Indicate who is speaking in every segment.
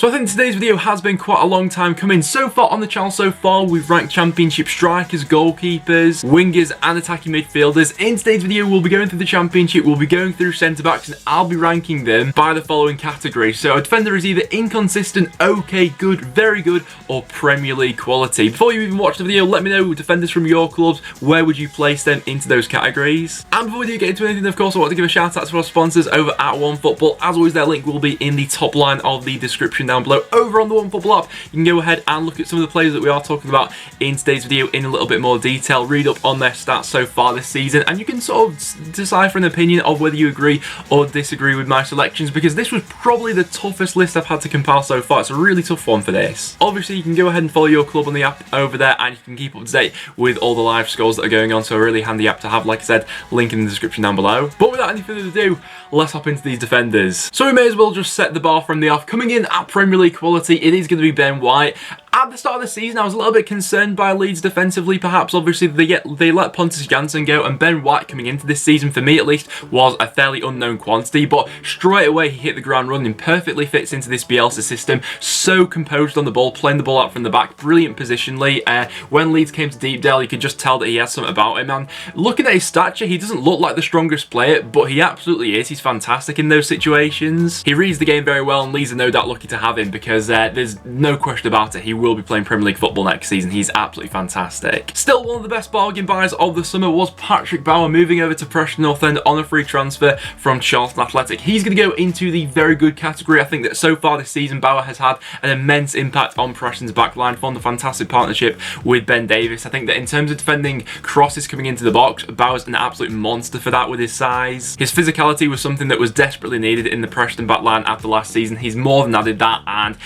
Speaker 1: So I think today's video has been quite a long time coming. So far on the channel we've ranked championship strikers, goalkeepers, wingers and attacking midfielders. In today's video we'll be going through the championship, we'll be going through centre backs, and I'll be ranking them by the following categories. So a defender is either inconsistent, okay, good, very good, or Premier League quality. Before you even watch the video, let me know defenders from your clubs, where would you place them into those categories? And before we do get into anything, of course, I want to give a shout out to our sponsors over at OneFootball. As always, their link will be in the top line of the description down below. Over on the OneFootball app, you can go ahead and look at some of the players that we are talking about in today's video in a little bit more detail, read up on their stats so far this season, and you can sort of decipher an opinion of whether you agree or disagree with my selections, because this was probably the toughest list I've had to compile so far. It's a really tough one for this. Obviously, you can go ahead and follow your club on the app over there, and you can keep up to date with all the live scores that are going on, so a really handy app to have, like I said, link in the description down below. But without any further ado, let's hop into these defenders. So we may as well just set the bar from the off. Coming in at Premier League quality, it is going to be Ben White. At the start of the season, I was a little bit concerned by Leeds defensively, perhaps. Obviously, they let Pontus Jansson go, and Ben White coming into this season, for me at least, was a fairly unknown quantity, but straight away he hit the ground running, perfectly fits into this Bielsa system, so composed on the ball, playing the ball out from the back, brilliant positionally. When Leeds came to Deepdale, you could just tell that he has something about him, and looking at his stature, he doesn't look like the strongest player, but he absolutely is. He's fantastic in those situations. He reads the game very well, and Leeds are no doubt lucky to have him, because there's no question about it, he will be playing Premier League football next season. He's absolutely fantastic. Still, one of the best bargain buys of the summer was Patrick Bauer, moving over to Preston North End on a free transfer from Charlton Athletic. He's going to go into the very good category. I think that so far this season, Bauer has had an immense impact on Preston's backline, formed a fantastic partnership with Ben Davies. I think that in terms of defending crosses coming into the box, Bauer's an absolute monster for that with his size. His physicality was something that was desperately needed in the Preston backline after last season. He's more than added that, and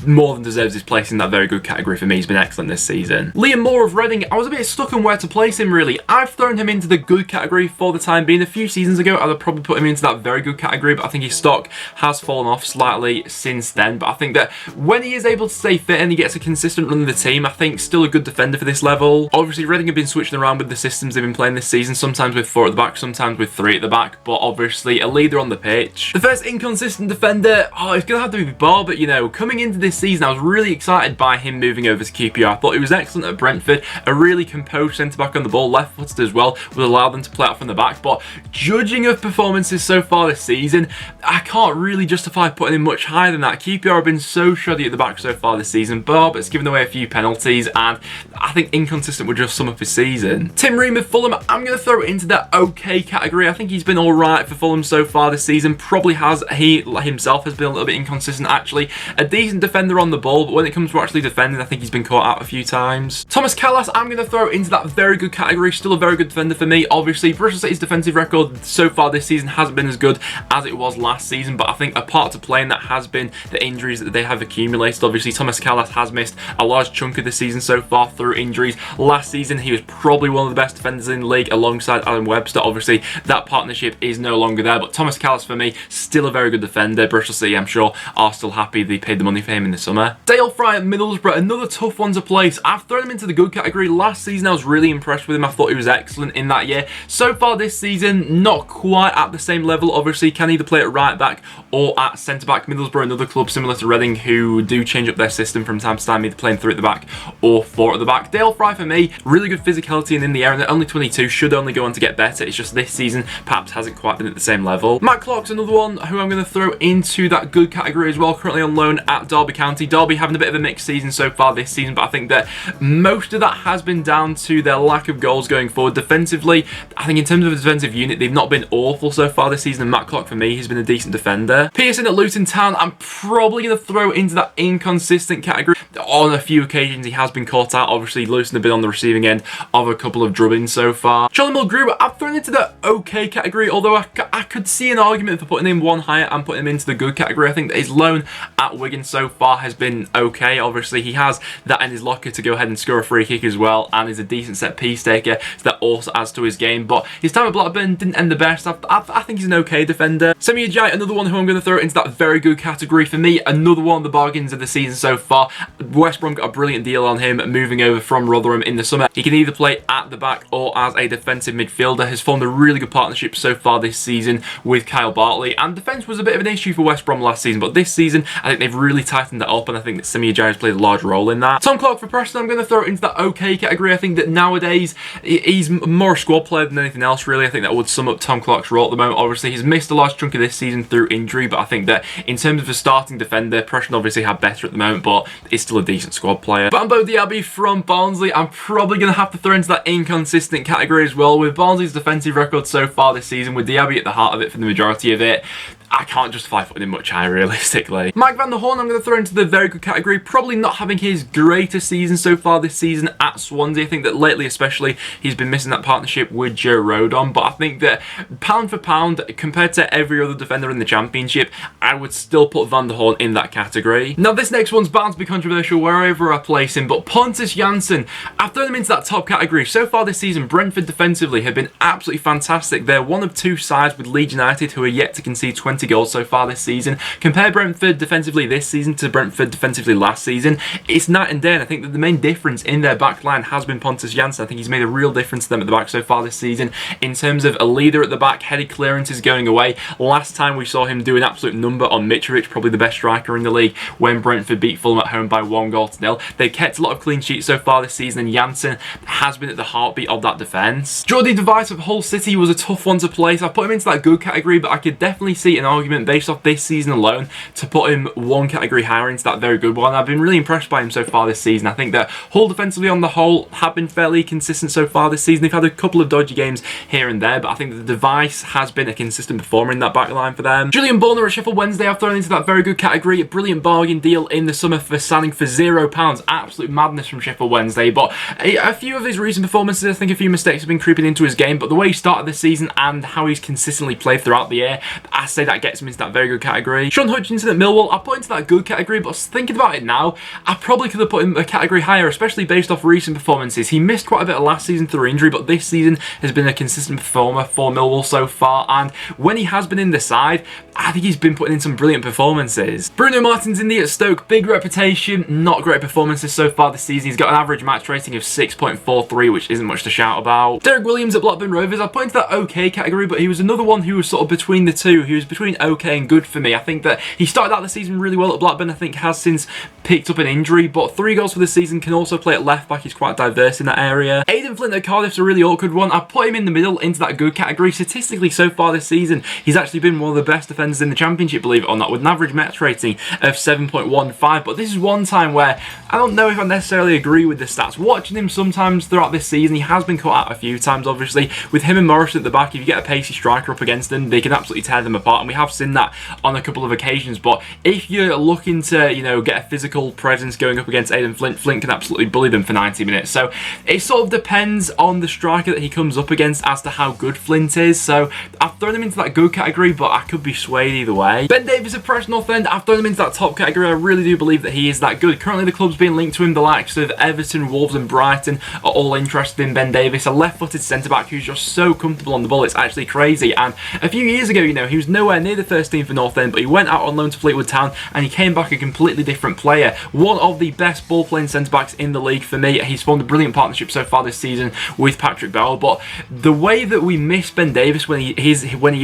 Speaker 1: more than deserves his place in that very good category. For me, he's been excellent this season. Liam Moore of Reading, I was a bit stuck on where to place him really. I've thrown him into the good category for the time being. A few seasons ago, I'd have probably put him into that very good category, but I think his stock has fallen off slightly since then. But I think that when he is able to stay fit and he gets a consistent run of the team, I think still a good defender for this level. Obviously, Reading have been switching around with the systems they've been playing this season, sometimes with 4 at the back, sometimes with 3 at the back, but obviously a leader on the pitch. The first inconsistent defender, it's going to have to be Barr, but you know, coming into this season, I was really excited by him moving over to QPR. I thought he was excellent at Brentford, a really composed centre-back on the ball, left-footed as well, would allow them to play out from the back, but judging of performances so far this season, I can't really justify putting him much higher than that. QPR have been so shoddy at the back so far this season. Barber's given away a few penalties, and I think inconsistent would just sum up his season. Tim Ream of Fulham, I'm going to throw it into that okay category. I think he's been alright for Fulham so far this season. Probably he himself has been a little bit inconsistent actually. A decent defender on the ball, but when it comes to actually defending, I think he's been caught out a few times. Thomas Callas, I'm going to throw into that very good category. Still a very good defender for me. Obviously, Bristol City's defensive record so far this season hasn't been as good as it was last season, but I think a part to play in that has been the injuries that they have accumulated. Obviously, Thomas Callas has missed a large chunk of the season so far through injuries. Last season, he was probably one of the best defenders in the league alongside Adam Webster. Obviously, that partnership is no longer there, but Thomas Callas, for me, still a very good defender. Bristol City, I'm sure, are still happy they paid the money for him in the summer. Dale Fry at Middlesbrough, another tough one to place. I've thrown him into the good category. Last season, I was really impressed with him. I thought he was excellent in that year. So far this season, not quite at the same level. Obviously, can either play at right back or at centre back. Middlesbrough, another club similar to Reading, who do change up their system from time to time, either playing 3 at the back or 4 at the back. Dale Fry, for me, really good physicality and in the air, and they're only 22, should only go on to get better. It's just this season perhaps hasn't quite been at the same level. Matt Clark's another one who I'm going to throw into that good category as well, currently on loan at Derby County. Derby having a bit of a mixed season so far this season, but I think that most of that has been down to their lack of goals going forward. Defensively, I think in terms of a defensive unit, they've not been awful so far this season, and Matt Clark, for me, has been a decent defender. Pearson at Luton Town, I'm probably going to throw into that inconsistent category. On a few occasions, he has been caught out. Obviously, Luton have been on the receiving end of a couple of drubbings so far. Charlie Mulgrew, I've thrown into the okay category, although I could see an argument for putting him one higher and putting him into the good category. I think that his loan at Wigan so far has been okay. Obviously, obviously he has that in his locker to go ahead and score a free kick as well, and is a decent set piece taker, so that also adds to his game. But his time at Blackburn didn't end the best. I think he's an okay defender. Semi Ajayi, another one who I'm going to throw into that very good category for me. Another one of the bargains of the season so far. West Brom got a brilliant deal on him moving over from Rotherham in the summer. He can either play at the back or as a defensive midfielder. Has formed a really good partnership so far this season with Kyle Bartley, and defence was a bit of an issue for West Brom last season, but this season I think they've really tightened that up, and I think that Semi Ajayi has played a large role in that. Tom Clark for Preston, I'm going to throw it into that okay category. I think that nowadays he's more a squad player than anything else really. I think that would sum up Tom Clark's role at the moment. Obviously he's missed a large chunk of this season through injury, but I think that in terms of a starting defender, Preston obviously have better at the moment, but is still a decent squad player. Bambo Diaby from Barnsley, I'm probably going to have to throw into that inconsistent category as well. With Barnsley's defensive record so far this season, with Diaby at the heart of it for the majority of it, I can't justify putting him much higher realistically. Mike van der Horn, I'm going to throw into the very good category. Probably not having his greatest season so far this season at Swansea. I think that lately especially he's been missing that partnership with Joe Rodon, but I think that pound for pound compared to every other defender in the Championship, I would still put Van der Horn in that category. Now this next one's bound to be controversial wherever I place him, but Pontus Jansson, I've thrown him into that top category. So far this season, Brentford defensively have been absolutely fantastic. They're one of two sides with Leeds United who are yet to concede 20 goals so far this season. Compare Brentford defensively this season to Brentford defensively last season, it's night and day, and I think that the main difference in their back line has been Pontus Jansson. I think he's made a real difference to them at the back so far this season in terms of a leader at the back, headed clearances going away. Last time we saw him do an absolute number on Mitrovic, probably the best striker in the league, when Brentford beat Fulham at home by 1-0. They've kept a lot of clean sheets so far this season, and Jansson has been at the heartbeat of that defence. Jordi Device of Hull City was a tough one to place. I put him into that good category, but I could definitely see an argument based off this season alone to put him one category higher into that very good one. I've been really impressed by him so far this season. I think that Hull defensively on the whole have been fairly consistent so far this season. They've had a couple of dodgy games here and there, but I think that the Device has been a consistent performer in that back line for them. Julian Borner at Sheffield Wednesday, I've thrown into that very good category. A brilliant bargain deal in the summer for signing for £0. Absolute madness from Sheffield Wednesday, but a few of his recent performances, I think a few mistakes have been creeping into his game, but the way he started this season and how he's consistently played throughout the year, I say that gets him into that very good category. Sean Hutchinson at Millwall, I put into that good category, but thinking about it now, I probably could have put him a category higher, especially based off recent performances. He missed quite a bit of last season through injury, but this season has been a consistent performer for Millwall so far, and when he has been in the side, I think he's been putting in some brilliant performances. Bruno Martins Indi at Stoke, big reputation, not great performances so far this season. He's got an average match rating of 6.43, which isn't much to shout about. Derek Williams at Blackburn Rovers, I put into that okay category, but he was another one who was sort of between the two. He was between okay and good for me. I think that he started out the season really well at Blackburn. I think has since picked up an injury, but 3 goals for the season, can also play at left back. He's quite diverse in that area. Aidan Flint at Cardiff's a really awkward one. I put him in the middle into that good category. Statistically so far this season, he's actually been one of the best defenders in the Championship, believe it or not, with an average match rating of 7.15, but this is one time where I don't know if I necessarily agree with the stats. Watching him sometimes throughout this season, he has been caught out a few times, obviously. With him and Morrison at the back, if you get a pacey striker up against them, they can absolutely tear them apart, and we have seen that on a couple of occasions. But if you're looking to, you know, get a physical presence going up against Aidan Flint, Flint can absolutely bully them for 90 minutes. So it sort of depends on the striker that he comes up against as to how good Flint is. So I've thrown him into that good category, but I could be swayed either way. Ben Davies at Preston North End, I've thrown him into that top category. I really do believe that he is that good. Currently the club's being linked to him. The likes of Everton, Wolves and Brighton are all interested in Ben Davies, a left-footed centre-back who's just so comfortable on the ball, it's actually crazy. And a few years ago, you know, he was nowhere near the first team for North End, but he went out on loan to Fleetwood Town and he came back a completely different player. One of the best ball-playing centre-backs in the league for me. He's formed a brilliant partnership so far this season with Patrick Bell, but the way that we miss Ben Davies when he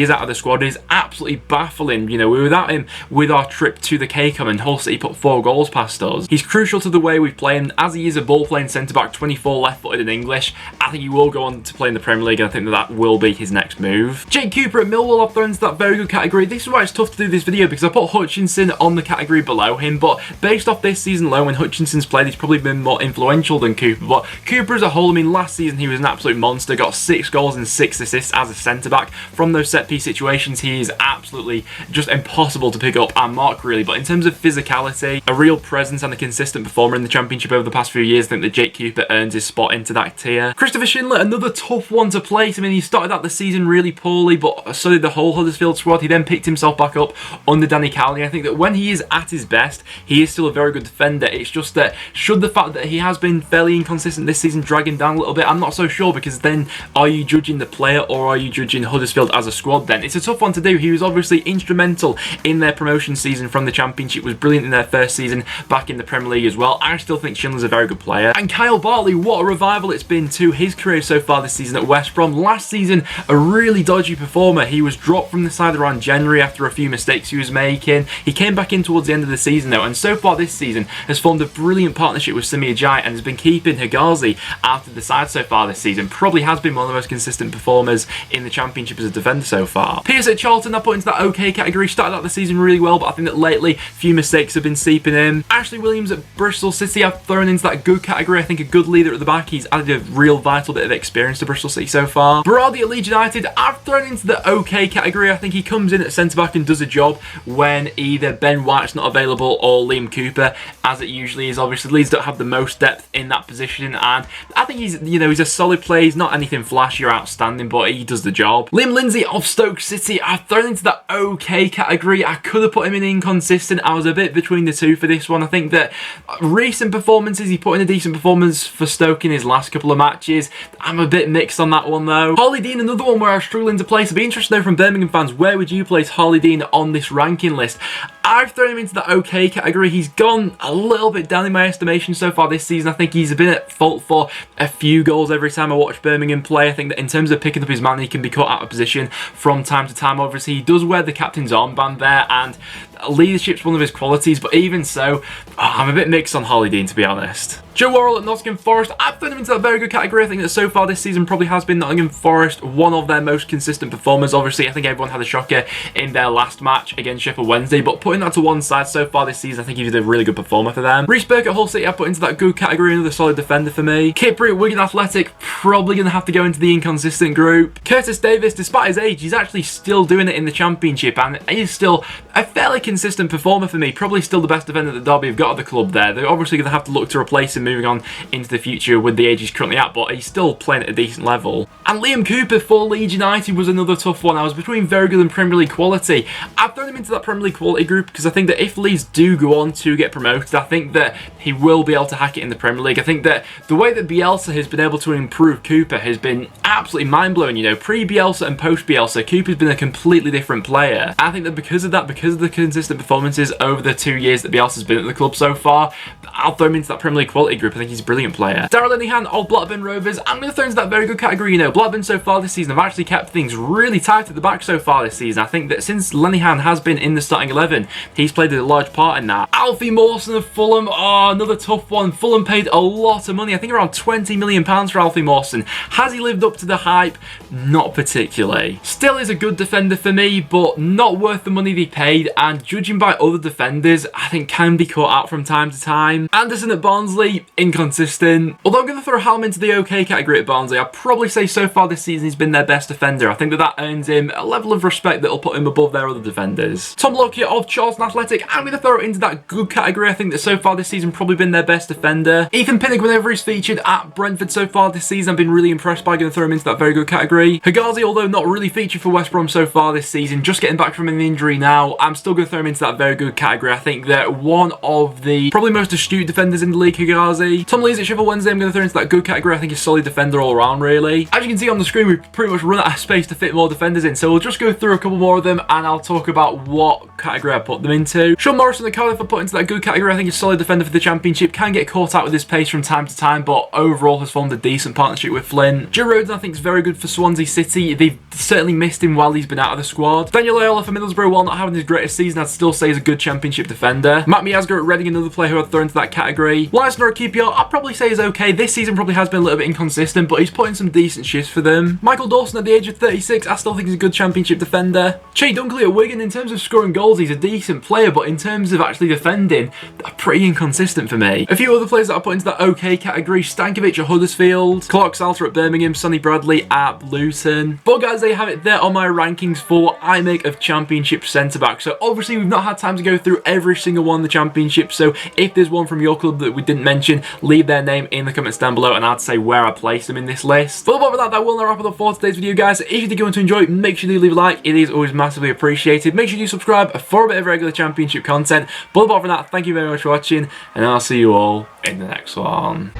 Speaker 1: is out of the squad is absolutely baffling. You know, we were without him with our trip to the KCOM, and Hull City put 4 goals past us. He's crucial to the way we play, and as he is a ball-playing centre-back, 24 left-footed and English, I think he will go on to play in the Premier League, and I think that that will be his next move. Jake Cooper at Millwall, I've thrown into that very good category. This is why it's tough to do this video, because I put Hutchinson on the category below him, but based off this season alone, when Hutchinson's played, he's probably been more influential than Cooper. But Cooper as a whole, I mean, last season he was an absolute monster, got 6 goals and 6 assists as a centre-back. From those set-piece situations, he is absolutely just impossible to pick up and mark, really. But in terms of physicality, a real presence and a consistent performer in the Championship over the past few years, I think that Jake Cooper earns his spot into that tier. Christopher Schindler, another tough one to place. I mean, he started out the season really poorly, but so did the whole Huddersfield squad. He then picked himself back up under Danny Cowley. I think that when he is at his best, he is still a very good defender. It's just that should the fact that he has been fairly inconsistent this season drag him down a little bit? I'm not so sure, because then are you judging the player or are you judging Huddersfield as a squad then? It's a tough one to do. He was obviously instrumental in their promotion season from the Championship, was brilliant in their first season back in the Premier League as well. I still think Schindler's a very good player. And Kyle Bartley, what a revival it's been to his career so far this season at West Brom. Last season, a really dodgy performer. He was dropped from the side around January after a few mistakes he was making. He came back in towards the end of the season though, and so far this season has formed a brilliant partnership with Semi Ajayi and has been keeping Hegazi out of the side so far this season. Probably has been one of the most consistent performers in the Championship as a defender so far. Pierce at Charlton, I put into that okay category. Started out the season really well, but I think that lately a few mistakes have been seeping in. Ashley Williams at Bristol City, I've thrown into that good category. I think a good leader at the back. He's added a real vital bit of experience to Bristol City so far. Berardi at Leeds United, I've thrown into the okay category. I think he comes in at centre-back and does a job when either Ben White's not available or Liam Cooper, as it usually is. Obviously, Leeds don't have the most depth in that position, and I think he's a solid player. He's not anything flashy or outstanding, but he does the job. Liam Lindsay of Stoke City, I've thrown into that okay category. I could have put him in inconsistent. I was a bit between the two for this one. I think that recent performances, he put in a decent performance for Stoke in his last couple of matches. I'm a bit mixed on that one though. Harley Dean, another one where I was struggling to place. I'd be interested to know from Birmingham fans, where would you place Harley Dean on this ranking list? I've thrown him into the okay category. He's gone a little bit down in my estimation so far this season. I think he's been at fault for a few goals every time I watch Birmingham play. I think that in terms of picking up his man, he can be caught out of position from time to time. Obviously, he does wear the captain's armband there, and leadership's one of his qualities, but even so, I'm a bit mixed on Harley Dean, to be honest. Joe Worrell at Nottingham Forest, I've thrown him into that very good category. I think that so far this season probably has been Nottingham Forest one of their most consistent performers. Obviously, I think everyone had a shocker in their last match against Sheffield Wednesday, but putting that to one side, so far this season, I think he's a really good performer for them. Reece Burke at Hull City, I put into that good category, another solid defender for me. Kipri at Wigan Athletic, probably going to have to go into the inconsistent group. Curtis Davis, despite his age, he's actually still doing it in the Championship, and he's still a fairly consistent performer for me. Probably still the best defender that Derby have got at the club there. They're obviously going to have to look to replace him moving on into the future with the age he's currently at, but he's still playing at a decent level. And Liam Cooper for Leeds United was another tough one. I was between very good and Premier League quality. I've thrown him into that Premier League quality group because I think that if Leeds do go on to get promoted, I think that he will be able to hack it in the Premier League. I think that the way that Bielsa has been able to improve Cooper has been absolutely mind-blowing. You know, pre-Bielsa and post-Bielsa, Cooper's been a completely different player. I think that because of that, because of the consistent performances over the 2 years that Bielsa's been at the club so far, I'll throw him into that Premier League quality group. I think he's a brilliant player. Darragh Lenihan of Blackburn Rovers, I'm going to throw into that very good category. You know, Blackburn so far this season have actually kept things really tight at the back so far this season. I think that since Lenihan has been in the starting 11, he's played a large part in that. Alfie Mawson of Fulham, another tough one. Fulham paid a lot of money, I think around £20 million for Alfie Mawson. Has he lived up to the hype? Not particularly. Still is a good defender for me, but not worth the money they paid, and judging by other defenders, I think can be caught out from time to time. Anderson at Barnsley, inconsistent. Although I'm going to throw Hallam into the okay category at Barnsley, I'd probably say so far this season he's been their best defender. I think that earns him a level of respect that will put him above their other defenders. Tom Lockyer of Charlton Athletic, I'm going to throw it into that good category. I think that so far this season probably been their best defender. Ethan Pinnock, whenever he's featured at Brentford so far this season, I've been really impressed by. Going to throw him into that very good category. Hegazi, although not really featured for West Brom so far this season, just getting back from an injury now, I'm still going to throw him into that very good category. I think that one of the probably most astute defenders in the league, Hegazi. Tom Lees at Sheffield Wednesday, I'm going to throw into that good category. I think he's a solid defender all around, really. As you can see on the screen, we've pretty much run out of space to fit more defenders in, so we'll just go through a couple more of them and I'll talk about what category I put them into. Sean Morrison at Cardiff I put into that good category. I think he's a solid defender for the Championship. Can get caught out with his pace from time to time, but overall has formed a decent partnership with Flynn. Joe Roden I think is very good for Swansea City. They've certainly missed him while he's been out of the squad. Daniel Ayala for Middlesbrough, while not having his greatest season, I'd still say he's a good Championship defender. Matt Miazga at Reading, another player who I'd throw into that category. Leicester at QPR, I'd probably say is okay. This season probably has been a little bit inconsistent, but he's put in some decent shifts for them. Michael Dawson at the age of 36, I still think he's a good Championship defender. Che Dunkley at Wigan, in terms of scoring goals, he's a decent player, but in terms of actually defending, they're pretty inconsistent for me. A few other players that I put into that okay category: Stankovic at Huddersfield, Clark Salter at Birmingham, Sonny Bradley at Luton. But guys, they have it there on my rankings for I make of Championship centre-back. So obviously Unfortunately, we've not had time to go through every single one in the championship, so if there's one from your club that we didn't mention, leave their name in the comments down below and I'd say where I place them in this list. But apart from that will now wrap up for today's video, guys. If you did go on to enjoy, make sure you leave a like. It is always massively appreciated. Make sure you subscribe for a bit of regular championship content. But apart from that, thank you very much for watching, and I'll see you all in the next one.